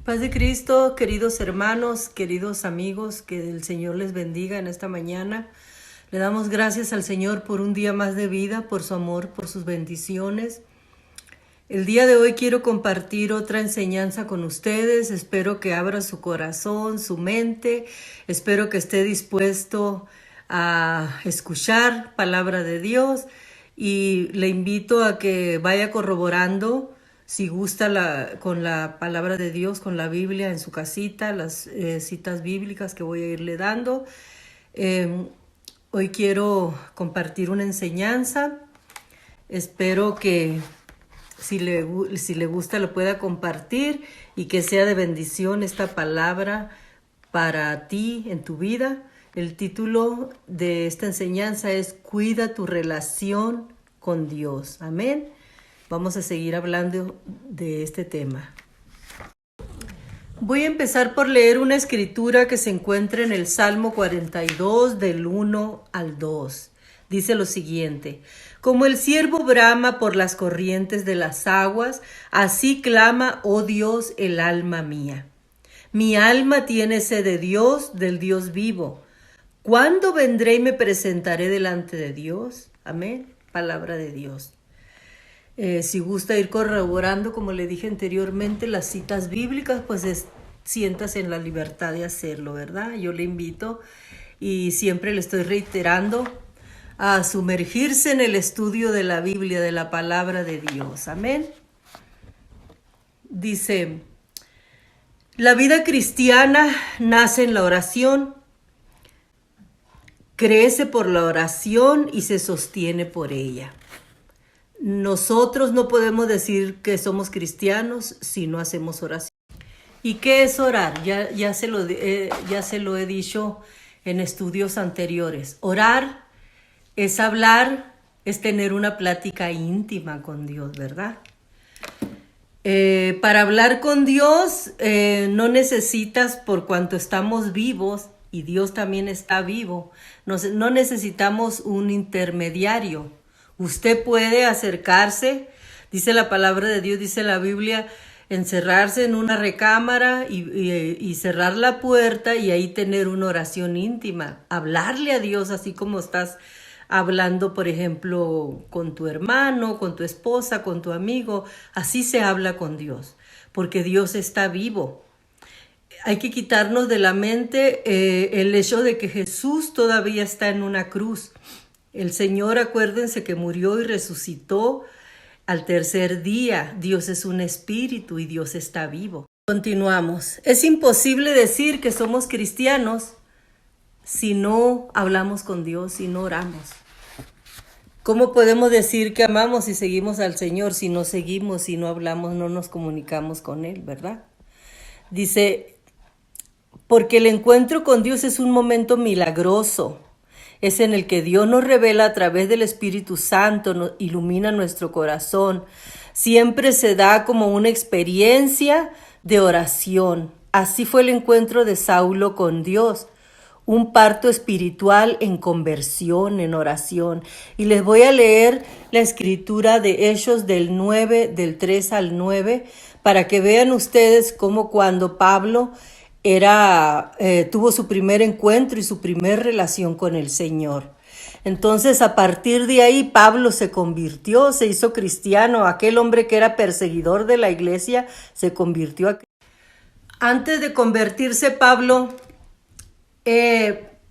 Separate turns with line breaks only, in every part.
Paz de Cristo, queridos hermanos, queridos amigos, que el Señor les bendiga en esta mañana. Le damos gracias al Señor por un día más de vida, por su amor, por sus bendiciones. El día de hoy quiero compartir otra enseñanza con ustedes. Espero que abra su corazón, su mente. Espero que esté dispuesto a escuchar palabra de Dios. Y le invito a que vaya corroborando, si gusta, con la palabra de Dios, con la Biblia en su casita, las citas bíblicas que voy a irle dando. Hoy quiero compartir una enseñanza. Espero que si le gusta lo pueda compartir y que sea de bendición esta palabra para ti en tu vida. El título de esta enseñanza es Cuida tu relación con Dios. Amén. Vamos a seguir hablando de este tema. Voy a empezar por leer una escritura que se encuentra en el Salmo 42 del 1 al 2. Dice lo siguiente: como el ciervo brama por las corrientes de las aguas, así clama, oh Dios, el alma mía. Mi alma tiene sed de Dios, del Dios vivo. ¿Cuándo vendré y me presentaré delante de Dios? Amén. Palabra de Dios. Si gusta ir corroborando, como le dije anteriormente, las citas bíblicas, pues siéntase en la libertad de hacerlo, ¿verdad? Yo le invito y siempre le estoy reiterando a sumergirse en el estudio de la Biblia, de la palabra de Dios. Amén. Dice: la vida cristiana nace en la oración, crece por la oración y se sostiene por ella. Nosotros no podemos decir que somos cristianos si no hacemos oración. ¿Y qué es orar? Ya se lo he dicho en estudios anteriores. Orar es hablar, es tener una plática íntima con Dios, ¿verdad? Para hablar con Dios no necesitas, por cuanto estamos vivos y Dios también está vivo, no necesitamos un intermediario. Usted puede acercarse, dice la palabra de Dios, dice la Biblia, encerrarse en una recámara y cerrar la puerta y ahí tener una oración íntima, hablarle a Dios así como estás hablando, por ejemplo, con tu hermano, con tu esposa, con tu amigo. Así se habla con Dios, porque Dios está vivo. Hay que quitarnos de la mente el hecho de que Jesús todavía está en una cruz. El Señor, acuérdense que murió y resucitó al tercer día. Dios es un espíritu y Dios está vivo. Continuamos. Es imposible decir que somos cristianos si no hablamos con Dios, si no oramos. ¿Cómo podemos decir que amamos y seguimos al Señor si no seguimos, si no hablamos, no nos comunicamos con Él, ¿verdad? Dice, porque el encuentro con Dios es un momento milagroso. Es en el que Dios nos revela a través del Espíritu Santo, nos ilumina nuestro corazón. Siempre se da como una experiencia de oración. Así fue el encuentro de Saulo con Dios. Un parto espiritual en conversión, en oración. Y les voy a leer la escritura de Hechos del 3 al 9, para que vean ustedes cómo cuando Pablo tuvo su primer encuentro y su primer relación con el Señor. Entonces, a partir de ahí, Pablo se convirtió, se hizo cristiano. Aquel hombre que era perseguidor de la iglesia se convirtió a Cristo. Antes de convertirse Pablo,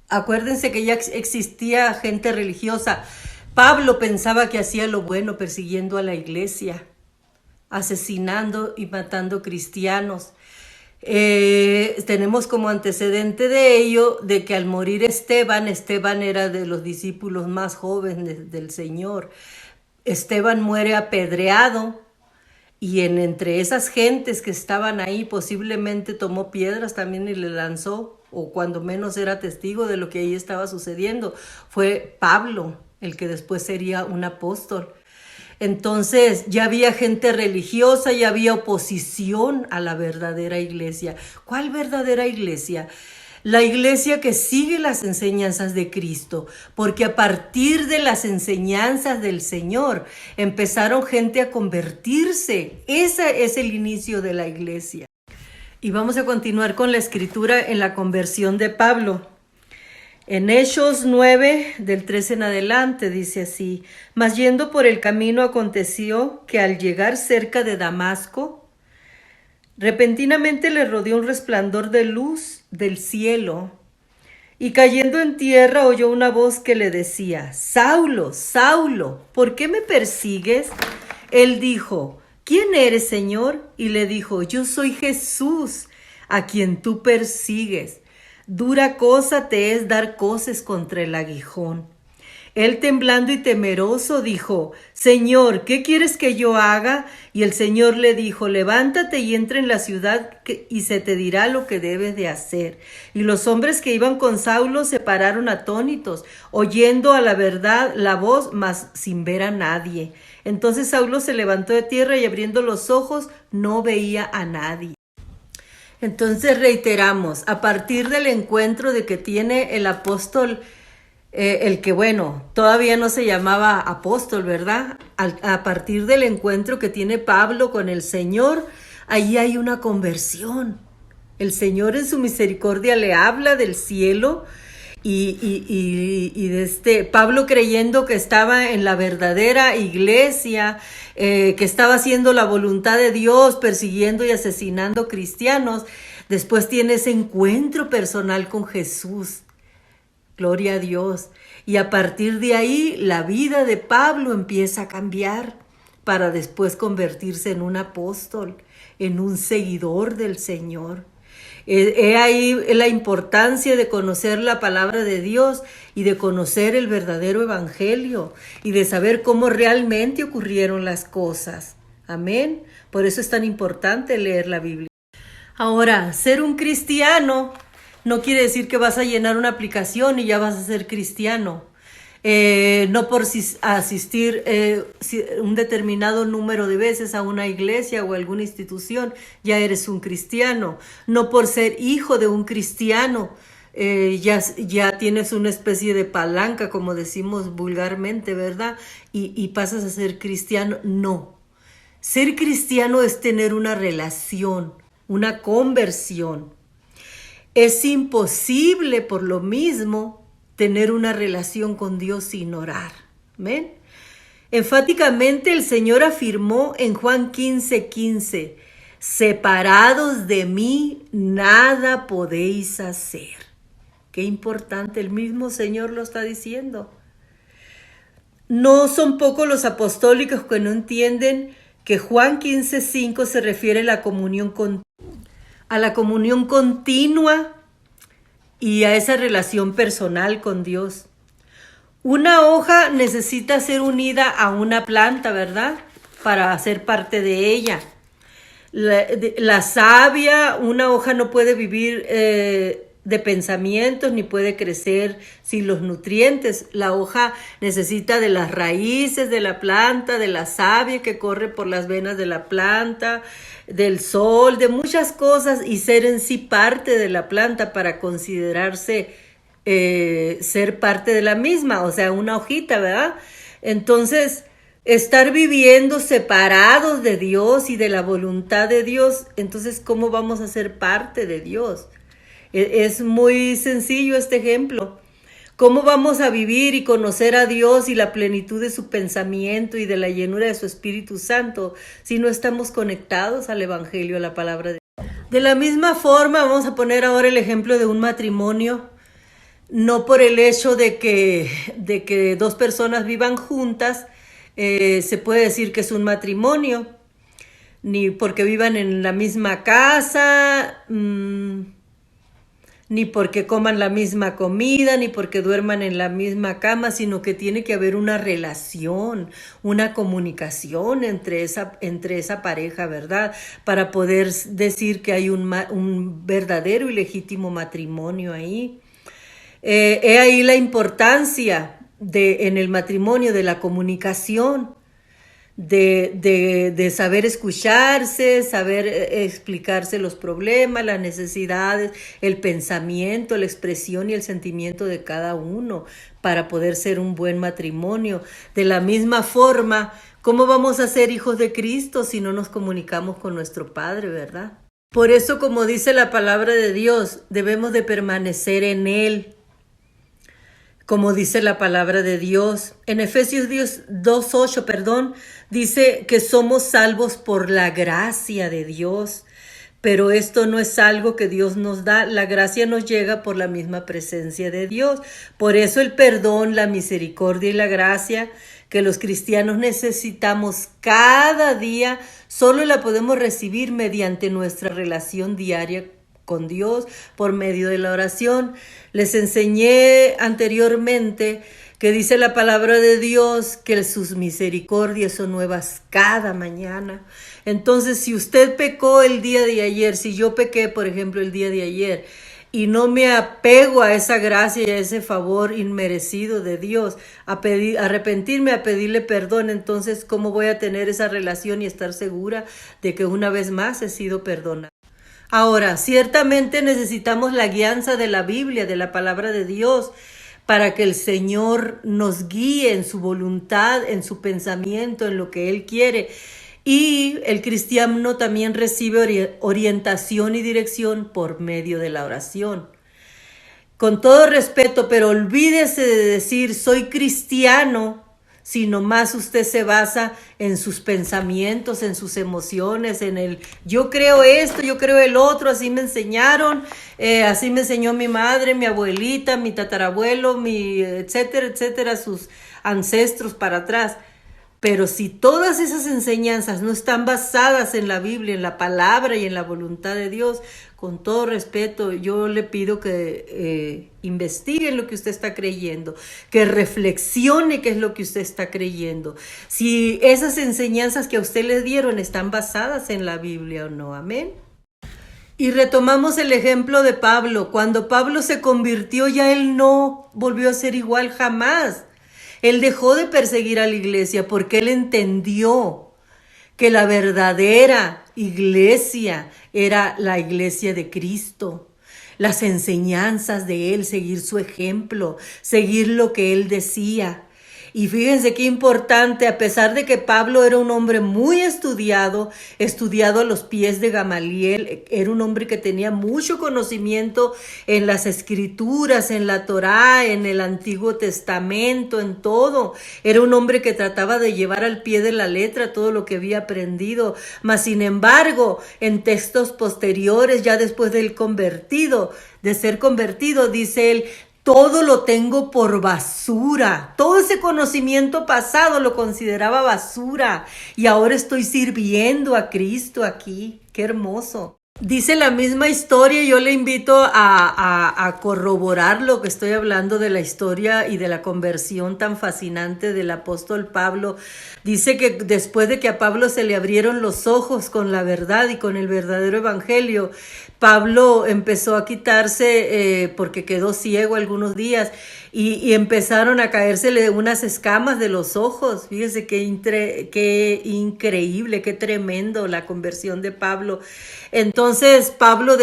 acuérdense que ya existía gente religiosa. Pablo pensaba que hacía lo bueno persiguiendo a la iglesia, asesinando y matando cristianos. Tenemos como antecedente de ello de que al morir Esteban era de los discípulos más jóvenes del Señor. Esteban muere apedreado y entre esas gentes que estaban ahí posiblemente tomó piedras también y le lanzó, o cuando menos era testigo de lo que ahí estaba sucediendo. Fue Pablo, el que después sería un apóstol. Entonces ya había gente religiosa, ya había oposición a la verdadera iglesia. ¿Cuál verdadera iglesia? La iglesia que sigue las enseñanzas de Cristo, porque a partir de las enseñanzas del Señor empezaron gente a convertirse. Ese es el inicio de la iglesia. Y vamos a continuar con la escritura en la conversión de Pablo. En Hechos 9, del 13 en adelante, dice así: Mas yendo por el camino aconteció que al llegar cerca de Damasco, repentinamente le rodeó un resplandor de luz del cielo, y cayendo en tierra oyó una voz que le decía: Saulo, Saulo, ¿por qué me persigues? Él dijo: ¿Quién eres, Señor? Y le dijo: Yo soy Jesús, a quien tú persigues. Dura cosa te es dar coces contra el aguijón. Él, temblando y temeroso, dijo: Señor, ¿qué quieres que yo haga? Y el Señor le dijo: Levántate y entra en la ciudad y se te dirá lo que debes de hacer. Y los hombres que iban con Saulo se pararon atónitos, oyendo a la verdad la voz, mas sin ver a nadie. Entonces Saulo se levantó de tierra y abriendo los ojos no veía a nadie. Entonces reiteramos, a partir del encuentro de que tiene el apóstol, el que todavía no se llamaba apóstol, ¿verdad? A partir del encuentro que tiene Pablo con el Señor, ahí hay una conversión. El Señor en su misericordia le habla del cielo y Pablo, creyendo que estaba en la verdadera iglesia, que estaba haciendo la voluntad de Dios, persiguiendo y asesinando cristianos, después tiene ese encuentro personal con Jesús. Gloria a Dios. Y a partir de ahí, la vida de Pablo empieza a cambiar para después convertirse en un apóstol, en un seguidor del Señor. He ahí la importancia de conocer la palabra de Dios y de conocer el verdadero evangelio y de saber cómo realmente ocurrieron las cosas. Amén. Por eso es tan importante leer la Biblia. Ahora, ser un cristiano no quiere decir que vas a llenar una aplicación y ya vas a ser cristiano. No por asistir un determinado número de veces a una iglesia o alguna institución, ya eres un cristiano. No por ser hijo de un cristiano, ya tienes una especie de palanca, como decimos vulgarmente, ¿verdad? Y pasas a ser cristiano. No. Ser cristiano es tener una relación, una conversión. Es imposible, por lo mismo, tener una relación con Dios sin orar. ¿Ven? Enfáticamente el Señor afirmó en Juan 15:15, separados de mí, nada podéis hacer. Qué importante, el mismo Señor lo está diciendo. No son pocos los apostólicos que no entienden que Juan 15:5 se refiere a la comunión continua y a esa relación personal con Dios. Una hoja necesita ser unida a una planta, ¿verdad? Para ser parte de ella. La savia, una hoja no puede vivir de pensamientos ni puede crecer sin los nutrientes. La hoja necesita de las raíces de la planta, de la savia que corre por las venas de la planta, del sol, de muchas cosas, y ser en sí parte de la planta para considerarse ser parte de la misma, o sea, una hojita, ¿verdad? Entonces, estar viviendo separados de Dios y de la voluntad de Dios, entonces, ¿cómo vamos a ser parte de Dios? Es muy sencillo este ejemplo. ¿Cómo vamos a vivir y conocer a Dios y la plenitud de su pensamiento y de la llenura de su Espíritu Santo si no estamos conectados al Evangelio, a la palabra de Dios? De la misma forma, vamos a poner ahora el ejemplo de un matrimonio. No por el hecho de que dos personas vivan juntas, se puede decir que es un matrimonio, ni porque vivan en la misma casa, ni porque coman la misma comida, ni porque duerman en la misma cama, sino que tiene que haber una relación, una comunicación entre esa pareja, ¿verdad? Para poder decir que hay un verdadero y legítimo matrimonio ahí. He ahí la importancia en el matrimonio de la comunicación, de saber escucharse, saber explicarse los problemas, las necesidades, el pensamiento, la expresión y el sentimiento de cada uno para poder ser un buen matrimonio. De la misma forma, ¿cómo vamos a ser hijos de Cristo si no nos comunicamos con nuestro Padre, verdad? Por eso, como dice la palabra de Dios, debemos de permanecer en Él. Como dice la palabra de Dios. En Efesios 2:8, dice que somos salvos por la gracia de Dios. Pero esto no es algo que Dios nos da. La gracia nos llega por la misma presencia de Dios. Por eso el perdón, la misericordia y la gracia que los cristianos necesitamos cada día, solo la podemos recibir mediante nuestra relación diaria con Dios por medio de la oración. Les enseñé anteriormente que dice la palabra de Dios que sus misericordias son nuevas cada mañana. Entonces, si usted pecó el día de ayer, si yo pequé, por ejemplo, el día de ayer, y no me apego a esa gracia y a ese favor inmerecido de Dios, arrepentirme, a pedirle perdón, entonces, ¿cómo voy a tener esa relación y estar segura de que una vez más he sido perdonada? Ahora, ciertamente necesitamos la guianza de la Biblia, de la palabra de Dios, para que el Señor nos guíe en su voluntad, en su pensamiento, en lo que Él quiere. Y el cristiano también recibe orientación y dirección por medio de la oración. Con todo respeto, pero olvídese de decir soy cristiano, si nomás usted se basa en sus pensamientos, en sus emociones, en el yo creo esto, yo creo el otro, así me enseñaron, así me enseñó mi madre, mi abuelita, mi tatarabuelo, etcétera, etcétera, sus ancestros para atrás. Pero si todas esas enseñanzas no están basadas en la Biblia, en la palabra y en la voluntad de Dios, con todo respeto, yo le pido que investigue lo que usted está creyendo, que reflexione qué es lo que usted está creyendo. Si esas enseñanzas que a usted le dieron están basadas en la Biblia o no. Amén. Y retomamos el ejemplo de Pablo. Cuando Pablo se convirtió, ya él no volvió a ser igual jamás. Él dejó de perseguir a la iglesia porque él entendió que la verdadera iglesia era la iglesia de Cristo. Las enseñanzas de él, seguir su ejemplo, seguir lo que él decía. Y fíjense qué importante, a pesar de que Pablo era un hombre muy estudiado a los pies de Gamaliel, era un hombre que tenía mucho conocimiento en las escrituras, en la Torá, en el Antiguo Testamento, en todo. Era un hombre que trataba de llevar al pie de la letra todo lo que había aprendido. Mas, sin embargo, en textos posteriores, ya después de ser convertido, dice él, todo lo tengo por basura. Todo ese conocimiento pasado lo consideraba basura. Y ahora estoy sirviendo a Cristo aquí. Qué hermoso. Dice la misma historia, yo le invito a corroborar lo que estoy hablando de la historia y de la conversión tan fascinante del apóstol Pablo. Dice que después de que a Pablo se le abrieron los ojos con la verdad y con el verdadero evangelio, Pablo empezó a quitarse, porque quedó ciego algunos días, y empezaron a caérsele unas escamas de los ojos. Fíjese qué increíble, qué tremendo la conversión de Pablo. Entonces Pablo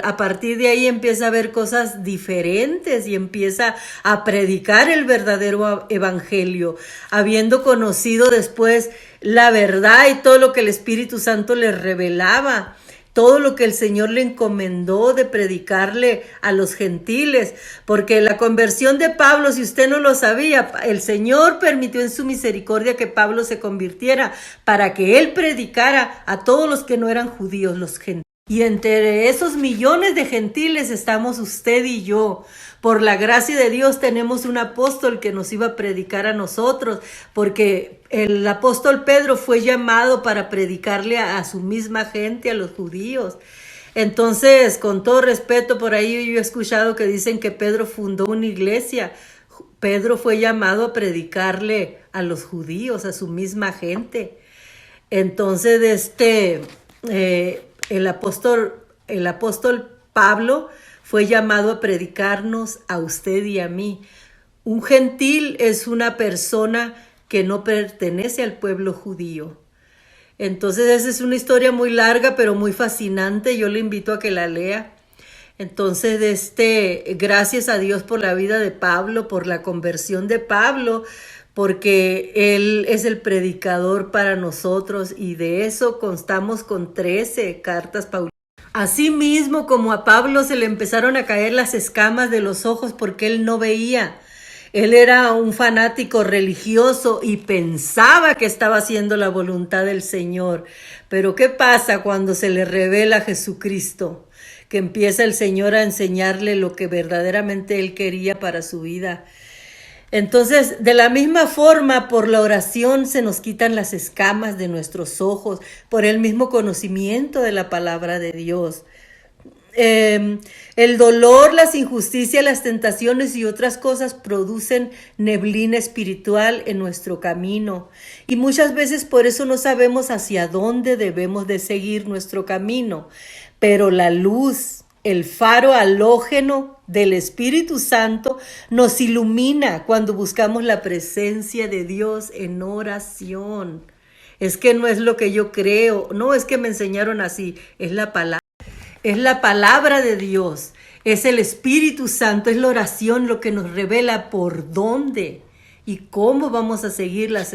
a partir de ahí empieza a ver cosas diferentes y empieza a predicar el verdadero evangelio, habiendo conocido después la verdad y todo lo que el Espíritu Santo le revelaba. Todo lo que el Señor le encomendó de predicarle a los gentiles, porque la conversión de Pablo, si usted no lo sabía, el Señor permitió en su misericordia que Pablo se convirtiera para que él predicara a todos los que no eran judíos, los gentiles. Y entre esos millones de gentiles estamos usted y yo. Por la gracia de Dios tenemos un apóstol que nos iba a predicar a nosotros, porque el apóstol Pedro fue llamado para predicarle a su misma gente, a los judíos. Entonces, con todo respeto, por ahí yo he escuchado que dicen que Pedro fundó una iglesia. Pedro fue llamado a predicarle a los judíos, a su misma gente. Entonces, el apóstol Pablo fue llamado a predicarnos a usted y a mí. Un gentil es una persona que no pertenece al pueblo judío. Entonces esa es una historia muy larga, pero muy fascinante. Yo le invito a que la lea. Entonces, gracias a Dios por la vida de Pablo, por la conversión de Pablo, porque él es el predicador para nosotros y de eso constamos con 13 cartas paulinas. Asimismo, como a Pablo se le empezaron a caer las escamas de los ojos porque él no veía. Él era un fanático religioso y pensaba que estaba haciendo la voluntad del Señor. Pero ¿qué pasa cuando se le revela Jesucristo? Que empieza el Señor a enseñarle lo que verdaderamente él quería para su vida. Entonces, de la misma forma, por la oración se nos quitan las escamas de nuestros ojos, por el mismo conocimiento de la palabra de Dios. El dolor, las injusticias, las tentaciones y otras cosas producen neblina espiritual en nuestro camino. Y muchas veces por eso no sabemos hacia dónde debemos de seguir nuestro camino. Pero la luz, el faro halógeno del Espíritu Santo nos ilumina cuando buscamos la presencia de Dios en oración. Es que no es lo que yo creo, no es que me enseñaron así, es la palabra. Es la palabra de Dios, es el Espíritu Santo, es la oración lo que nos revela por dónde y cómo vamos a seguir las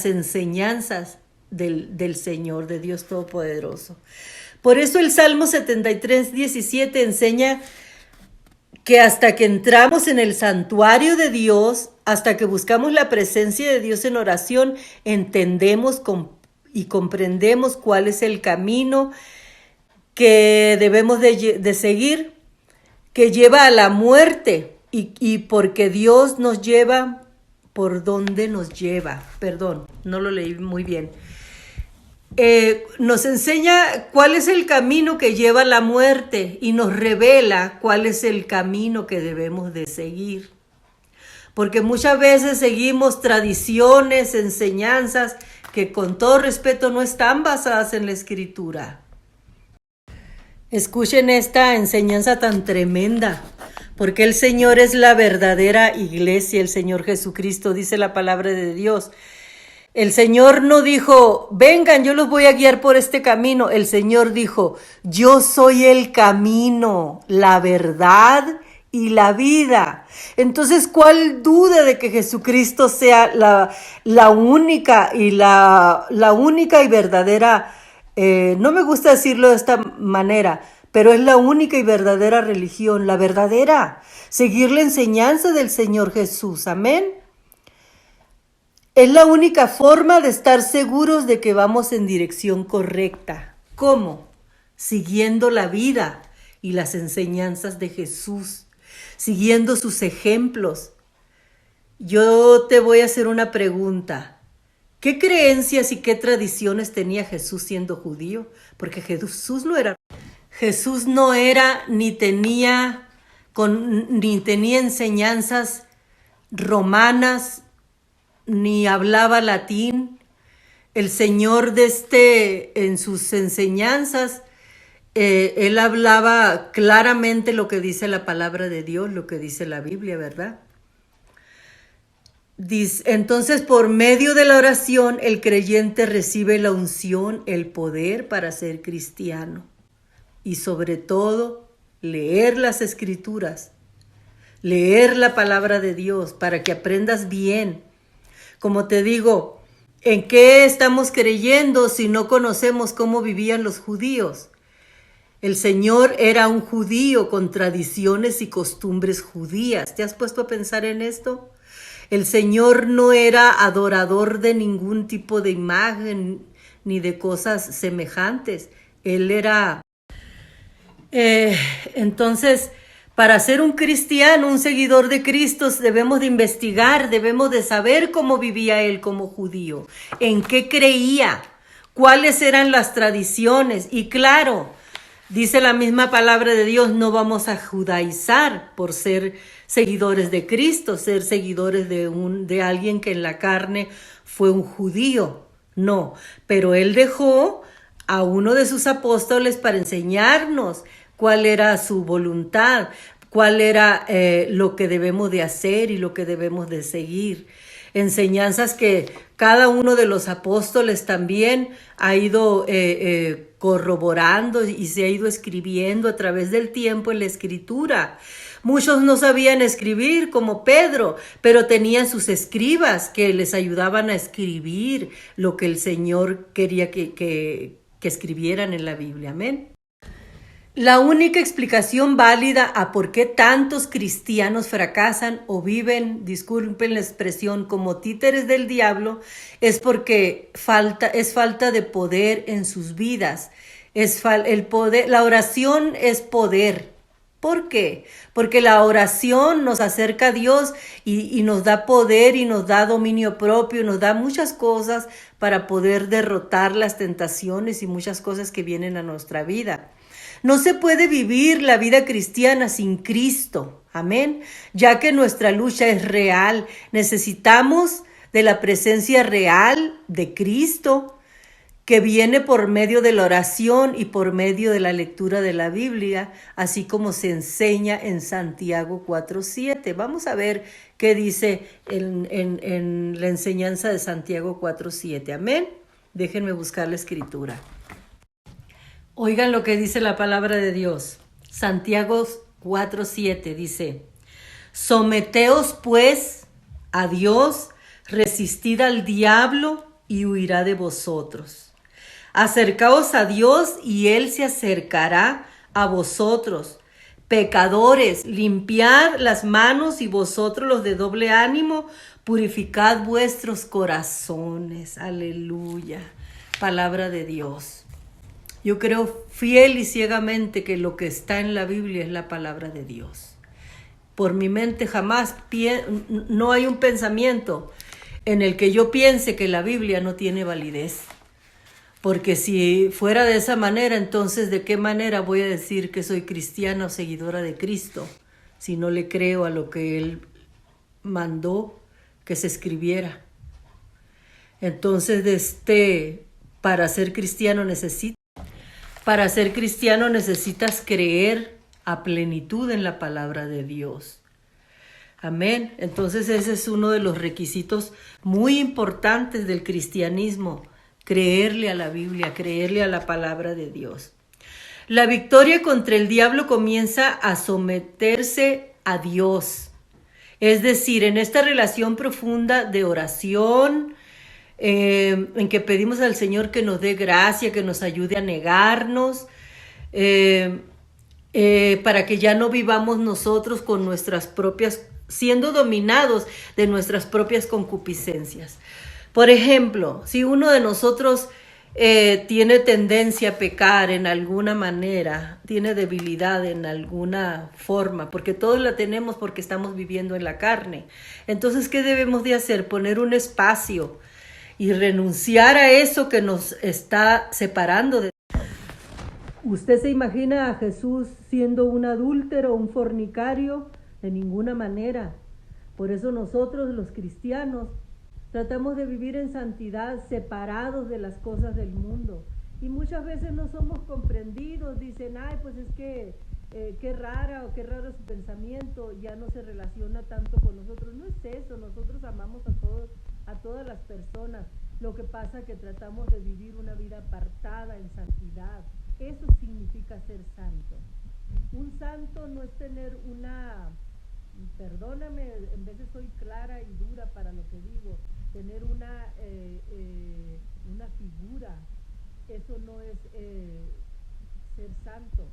enseñanzas del Señor, de Dios Todopoderoso. Por eso el Salmo 73:17 enseña que hasta que entramos en el santuario de Dios, hasta que buscamos la presencia de Dios en oración, entendemos y comprendemos cuál es el camino que debemos de seguir, que lleva a la muerte, y porque Dios nos lleva por donde nos lleva. Perdón, no lo leí muy bien. Nos enseña cuál es el camino que lleva a la muerte y nos revela cuál es el camino que debemos de seguir. Porque muchas veces seguimos tradiciones, enseñanzas que con todo respeto no están basadas en la Escritura. Escuchen esta enseñanza tan tremenda, porque el Señor es la verdadera iglesia, el Señor Jesucristo, dice la palabra de Dios. El Señor no dijo, vengan, yo los voy a guiar por este camino. El Señor dijo, yo soy el camino, la verdad y la vida. Entonces, ¿cuál duda de que Jesucristo sea la única y la única y verdadera? No me gusta decirlo de esta manera, pero es la única y verdadera religión, la verdadera. Seguir la enseñanza del Señor Jesús, amén. Es la única forma de estar seguros de que vamos en dirección correcta. ¿Cómo? Siguiendo la vida y las enseñanzas de Jesús, siguiendo sus ejemplos. Yo te voy a hacer una pregunta. ¿Qué creencias y qué tradiciones tenía Jesús siendo judío? Porque Jesús no era ni tenía enseñanzas romanas, ni hablaba latín. El Señor en sus enseñanzas, él hablaba claramente lo que dice la palabra de Dios, lo que dice la Biblia, ¿verdad? Entonces, por medio de la oración, el creyente recibe la unción, el poder para ser cristiano. Y sobre todo, leer las Escrituras, leer la palabra de Dios para que aprendas bien. Como te digo, ¿en qué estamos creyendo si no conocemos cómo vivían los judíos? El Señor era un judío con tradiciones y costumbres judías. ¿Te has puesto a pensar en esto? El Señor no era adorador de ningún tipo de imagen ni de cosas semejantes. Él era... Entonces, para ser un cristiano, un seguidor de Cristo, debemos de investigar, debemos de saber cómo vivía él como judío, en qué creía, cuáles eran las tradiciones. Y claro, dice la misma palabra de Dios, no vamos a judaizar por ser seguidores de Cristo, ser seguidores de alguien que en la carne fue un judío. No, pero él dejó a uno de sus apóstoles para enseñarnos cuál era su voluntad, cuál era lo que debemos de hacer y lo que debemos de seguir. Enseñanzas que cada uno de los apóstoles también ha ido corroborando y se ha ido escribiendo a través del tiempo en la Escritura. Muchos no sabían escribir como Pedro, pero tenían sus escribas que les ayudaban a escribir lo que el Señor quería que escribieran en la Biblia. Amén. La única explicación válida a por qué tantos cristianos fracasan o viven, disculpen la expresión, como títeres del diablo, es porque es falta de poder en sus vidas. El poder, la oración es poder. ¿Por qué? Porque la oración nos acerca a Dios y nos da poder y nos da dominio propio, nos da muchas cosas para poder derrotar las tentaciones y muchas cosas que vienen a nuestra vida. No se puede vivir la vida cristiana sin Cristo, amén, ya que nuestra lucha es real. Necesitamos de la presencia real de Cristo, que viene por medio de la oración y por medio de la lectura de la Biblia, así como se enseña en Santiago 4:7. Vamos a ver qué dice en la enseñanza de Santiago 4:7, amén. Déjenme buscar la escritura. Oigan lo que dice la palabra de Dios. Santiago 4:7 dice: someteos pues a Dios, resistid al diablo y huirá de vosotros. Acercaos a Dios y Él se acercará a vosotros. Pecadores, limpiad las manos, y vosotros los de doble ánimo, purificad vuestros corazones. Aleluya. Palabra de Dios. Yo creo fiel y ciegamente que lo que está en la Biblia es la palabra de Dios. Por mi mente jamás no hay un pensamiento en el que yo piense que la Biblia no tiene validez. Porque si fuera de esa manera, entonces ¿de qué manera voy a decir que soy cristiana o seguidora de Cristo si no le creo a lo que Él mandó que se escribiera? Entonces, para ser cristiano necesitas creer a plenitud en la palabra de Dios. Amén. Entonces ese es uno de los requisitos muy importantes del cristianismo, creerle a la Biblia, creerle a la palabra de Dios. La victoria contra el diablo comienza a someterse a Dios. Es decir, en esta relación profunda de oración, en que pedimos al Señor que nos dé gracia, que nos ayude a negarnos, para que ya no vivamos nosotros con nuestras propias, siendo dominados de nuestras propias concupiscencias. Por ejemplo, si uno de nosotros tiene tendencia a pecar en alguna manera, tiene debilidad en alguna forma, porque todos la tenemos porque estamos viviendo en la carne. Entonces, ¿qué debemos de hacer? Poner un espacio y renunciar a eso que nos está separando de Dios. ¿Usted se imagina a Jesús siendo un adúltero, un fornicario? De ninguna manera. Por eso nosotros, los cristianos, tratamos de vivir en santidad, separados de las cosas del mundo. Y muchas veces no somos comprendidos. Dicen, ay, pues es que qué rara o qué raro su pensamiento, ya no se relaciona tanto con nosotros. No es eso, nosotros amamos a todas las personas. Lo que pasa es que tratamos de vivir una vida apartada en santidad. Eso significa ser santo. Un santo no es tener perdóname, en veces soy clara y dura para lo que digo, tener una figura. Eso no es ser santo.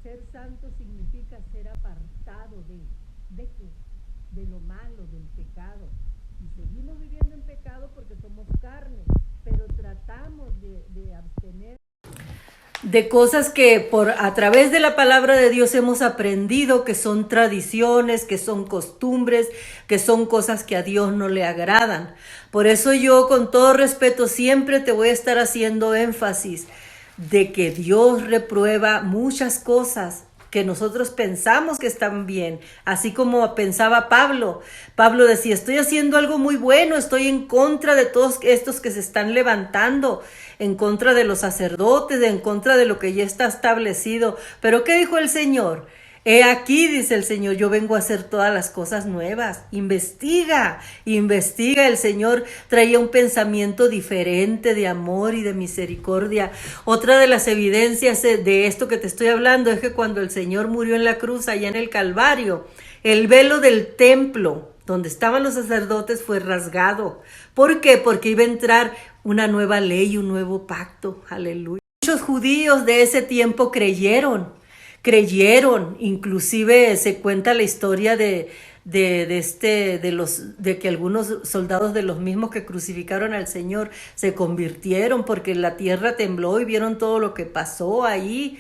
Ser santo significa ser apartado de lo malo, del pecado. Y seguimos viviendo en pecado porque somos carne, pero tratamos de abstener de cosas que a través de la palabra de Dios hemos aprendido que son tradiciones, que son costumbres, que son cosas que a Dios no le agradan. Por eso yo, con todo respeto, siempre te voy a estar haciendo énfasis de que Dios reprueba muchas cosas que nosotros pensamos que están bien, así como pensaba Pablo. Pablo decía, estoy haciendo algo muy bueno, estoy en contra de todos estos que se están levantando, en contra de los sacerdotes, en contra de lo que ya está establecido. Pero ¿qué dijo el Señor? He aquí, dice el Señor, yo vengo a hacer todas las cosas nuevas. Investiga. El Señor traía un pensamiento diferente de amor y de misericordia. Otra de las evidencias de esto que te estoy hablando es que cuando el Señor murió en la cruz, allá en el Calvario, el velo del templo donde estaban los sacerdotes fue rasgado. ¿Por qué? Porque iba a entrar una nueva ley, un nuevo pacto. Aleluya. muchos judíos de ese tiempo creyeron, inclusive se cuenta la historia de que algunos soldados de los mismos que crucificaron al Señor se convirtieron porque la tierra tembló y vieron todo lo que pasó ahí.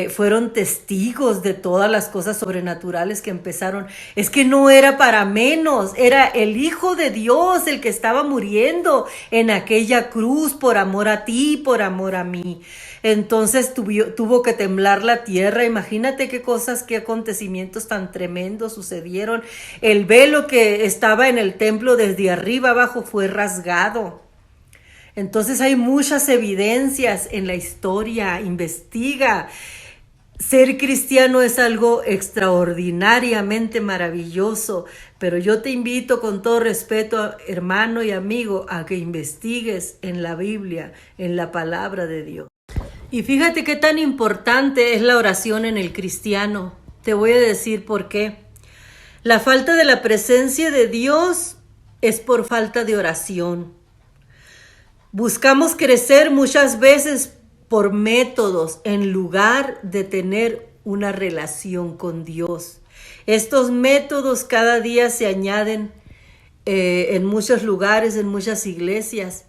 Fueron testigos de todas las cosas sobrenaturales que empezaron. Es que no era para menos, era el Hijo de Dios el que estaba muriendo en aquella cruz por amor a ti, por amor a mí. Entonces tuvo que temblar la tierra. Imagínate qué cosas, qué acontecimientos tan tremendos sucedieron. El velo que estaba en el templo desde arriba abajo fue rasgado. Entonces hay muchas evidencias en la historia, investiga. Ser cristiano es algo extraordinariamente maravilloso, pero yo te invito con todo respeto, hermano y amigo, a que investigues en la Biblia, en la palabra de Dios. Y fíjate qué tan importante es la oración en el cristiano. Te voy a decir por qué. La falta de la presencia de Dios es por falta de oración. Buscamos crecer muchas veces por métodos en lugar de tener una relación con Dios. Estos métodos cada día se añaden en muchos lugares, en muchas iglesias.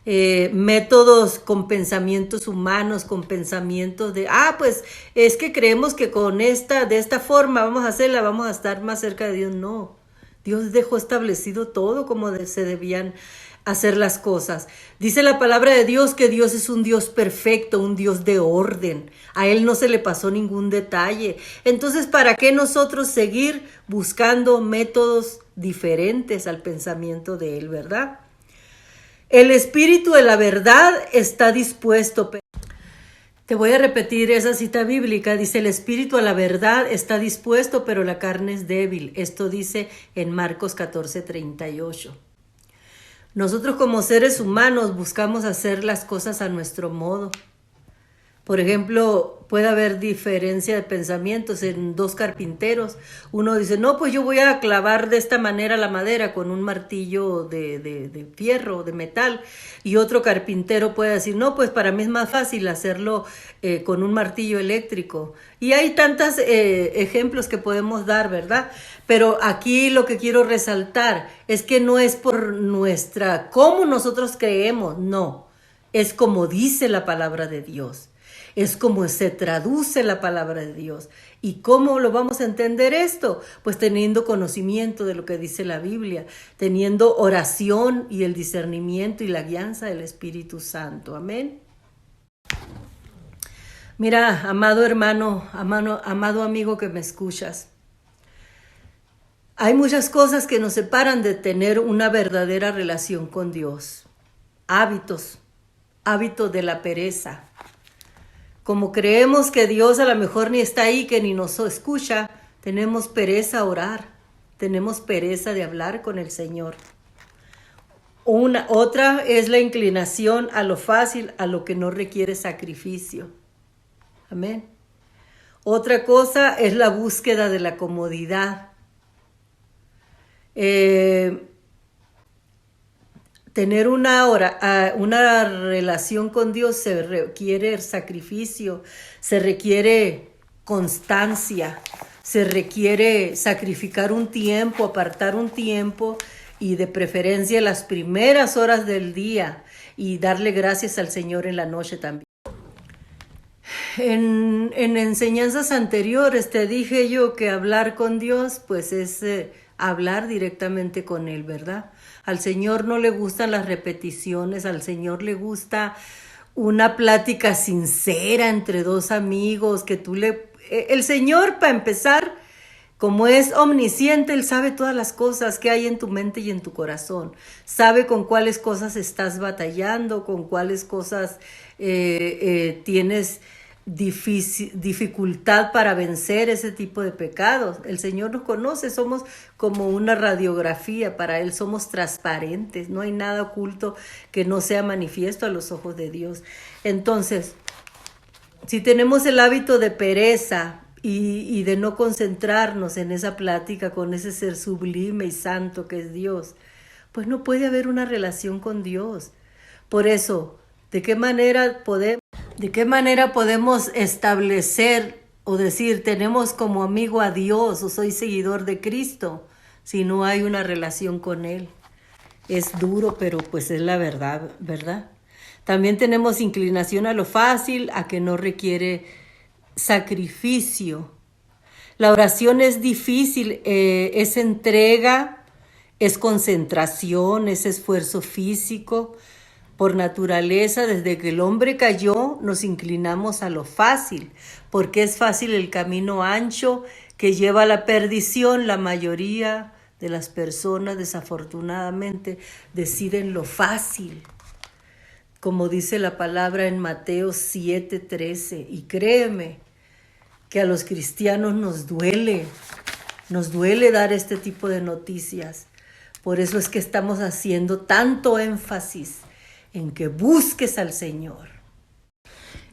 Métodos con pensamientos humanos, con pensamientos de, pues es que creemos que de esta forma vamos a hacerla, vamos a estar más cerca de Dios. No, Dios dejó establecido todo como se debían hacer las cosas. Dice la palabra de Dios que Dios es un Dios perfecto, un Dios de orden. A Él no se le pasó ningún detalle. Entonces, ¿para qué nosotros seguir buscando métodos diferentes al pensamiento de Él, verdad? El espíritu de la verdad está dispuesto. Te voy a repetir esa cita bíblica. Dice, el espíritu a la verdad está dispuesto, pero la carne es débil. Esto dice en Marcos 14:38. Nosotros como seres humanos buscamos hacer las cosas a nuestro modo. Por ejemplo, puede haber diferencia de pensamientos en dos carpinteros. Uno dice, no, pues yo voy a clavar de esta manera la madera con un martillo de fierro, de metal. Y otro carpintero puede decir, no, pues para mí es más fácil hacerlo con un martillo eléctrico. Y hay tantos ejemplos que podemos dar, ¿verdad? Pero aquí lo que quiero resaltar es que no es por cómo nosotros creemos, no. Es como dice la palabra de Dios. Es como se traduce la palabra de Dios. ¿Y cómo lo vamos a entender esto? Pues teniendo conocimiento de lo que dice la Biblia, teniendo oración y el discernimiento y la guianza del Espíritu Santo. Amén. Mira, amado hermano, amado amigo que me escuchas. Hay muchas cosas que nos separan de tener una verdadera relación con Dios. Hábitos de la pereza. Como creemos que Dios a lo mejor ni está ahí, que ni nos escucha, tenemos pereza a orar, tenemos pereza de hablar con el Señor. Otra es la inclinación a lo fácil, a lo que no requiere sacrificio. Amén. Otra cosa es la búsqueda de la comodidad. Tener una relación con Dios se requiere sacrificio, se requiere constancia, se requiere sacrificar un tiempo, apartar un tiempo y de preferencia las primeras horas del día y darle gracias al Señor en la noche también. En enseñanzas anteriores te dije yo que hablar con Dios pues es hablar directamente con Él, ¿verdad? Al Señor no le gustan las repeticiones, al Señor le gusta una plática sincera entre dos amigos, El Señor, para empezar, como es omnisciente, Él sabe todas las cosas que hay en tu mente y en tu corazón. Sabe con cuáles cosas estás batallando, con cuáles cosas tienes dificultad para vencer ese tipo de pecados. El Señor nos conoce, somos como una radiografía para Él, somos transparentes, no hay nada oculto que no sea manifiesto a los ojos de Dios. Entonces, si tenemos el hábito de pereza y de no concentrarnos en esa plática con ese ser sublime y santo que es Dios, pues no puede haber una relación con Dios. Por eso, ¿de qué manera podemos? ¿De qué manera podemos establecer o decir tenemos como amigo a Dios o soy seguidor de Cristo si no hay una relación con Él? Es duro, pero pues es la verdad, ¿verdad? También tenemos inclinación a lo fácil, a que no requiere sacrificio. La oración es difícil, es entrega, es concentración, es esfuerzo físico. Por naturaleza, desde que el hombre cayó, nos inclinamos a lo fácil, porque es fácil el camino ancho que lleva a la perdición. La mayoría de las personas, desafortunadamente, deciden lo fácil, como dice la palabra en Mateo 7:13. Y créeme que a los cristianos nos duele dar este tipo de noticias. Por eso es que estamos haciendo tanto énfasis en que busques al Señor.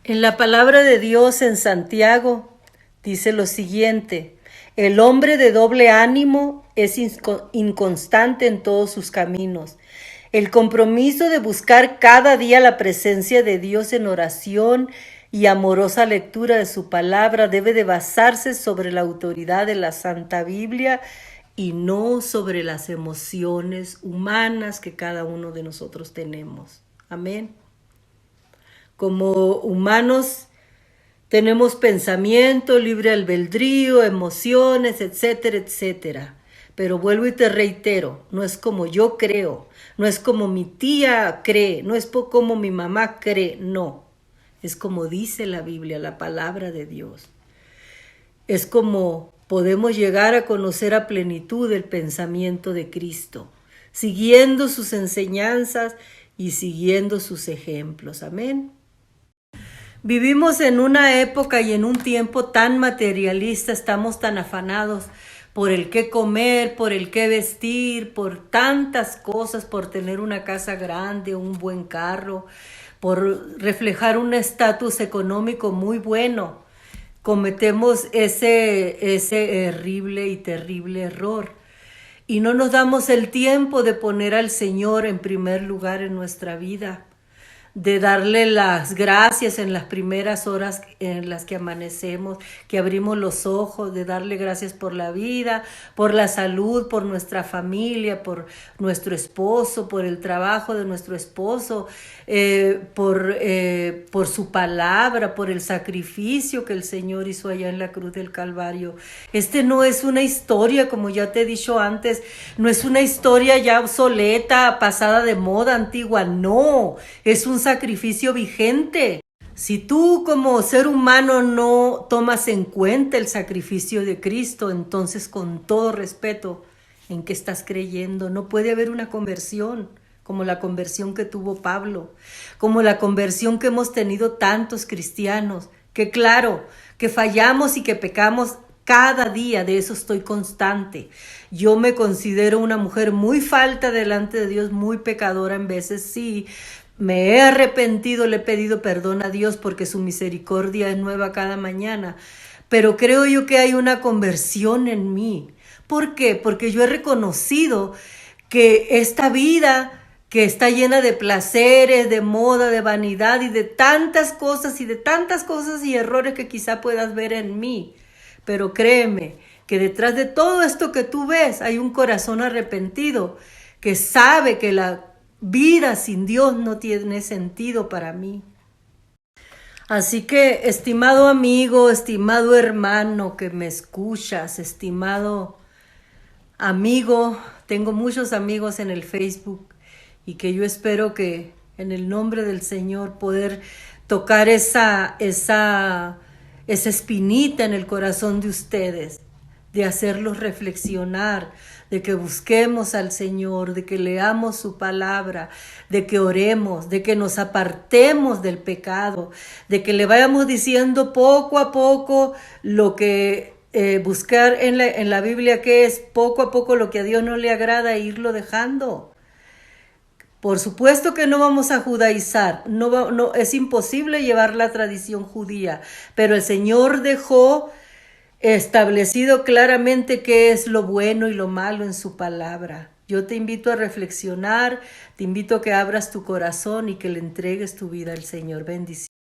En la palabra de Dios en Santiago dice lo siguiente: el hombre de doble ánimo es inconstante en todos sus caminos. El compromiso de buscar cada día la presencia de Dios en oración y amorosa lectura de su palabra debe de basarse sobre la autoridad de la Santa Biblia y no sobre las emociones humanas que cada uno de nosotros tenemos. Amén. Como humanos tenemos pensamiento, libre albedrío, emociones, etcétera, etcétera. Pero vuelvo y te reitero, no es como yo creo, no es como mi tía cree, no es como mi mamá cree, no. Es como dice la Biblia, la palabra de Dios. Es como podemos llegar a conocer a plenitud el pensamiento de Cristo, siguiendo sus enseñanzas y siguiendo sus ejemplos. Amén. Vivimos en una época y en un tiempo tan materialista, estamos tan afanados por el qué comer, por el qué vestir, por tantas cosas, por tener una casa grande, un buen carro, por reflejar un estatus económico muy bueno. Cometemos ese horrible y terrible error. Y no nos damos el tiempo de poner al Señor en primer lugar en nuestra vida, de darle las gracias en las primeras horas en las que amanecemos, que abrimos los ojos, de darle gracias por la vida, por la salud, por nuestra familia, por nuestro esposo, por el trabajo de nuestro esposo, por su palabra, por el sacrificio que el Señor hizo allá en la cruz del Calvario. No es una historia, como ya te he dicho antes, no es una historia ya obsoleta, pasada de moda, antigua, no, es un sacrificio vigente. Si tú como ser humano no tomas en cuenta el sacrificio de Cristo, entonces con todo respeto, ¿en qué estás creyendo? No puede haber una conversión como la conversión que tuvo Pablo, como la conversión que hemos tenido tantos cristianos, que claro, que fallamos y que pecamos cada día, de eso estoy constante. Yo me considero una mujer muy falta delante de Dios, muy pecadora en veces, sí. Me he arrepentido, le he pedido perdón a Dios porque su misericordia es nueva cada mañana. Pero creo yo que hay una conversión en mí. ¿Por qué? Porque yo he reconocido que esta vida que está llena de placeres, de moda, de vanidad y de tantas cosas y errores que quizá puedas ver en mí. Pero créeme que detrás de todo esto que tú ves hay un corazón arrepentido que sabe que la vida sin Dios no tiene sentido para mí. Así que, estimado amigo, estimado hermano que me escuchas, estimado amigo, tengo muchos amigos en el Facebook y que yo espero que en el nombre del Señor poder tocar esa espinita en el corazón de ustedes, de hacerlos reflexionar, de que busquemos al Señor, de que leamos su palabra, de que oremos, de que nos apartemos del pecado, de que le vayamos diciendo poco a poco lo que buscar en la Biblia, que es poco a poco lo que a Dios no le agrada, e irlo dejando. Por supuesto que no vamos a judaizar, no, es imposible llevar la tradición judía, pero el Señor dejó establecido claramente qué es lo bueno y lo malo en su palabra. Yo te invito a reflexionar, te invito a que abras tu corazón y que le entregues tu vida al Señor. Bendiciones.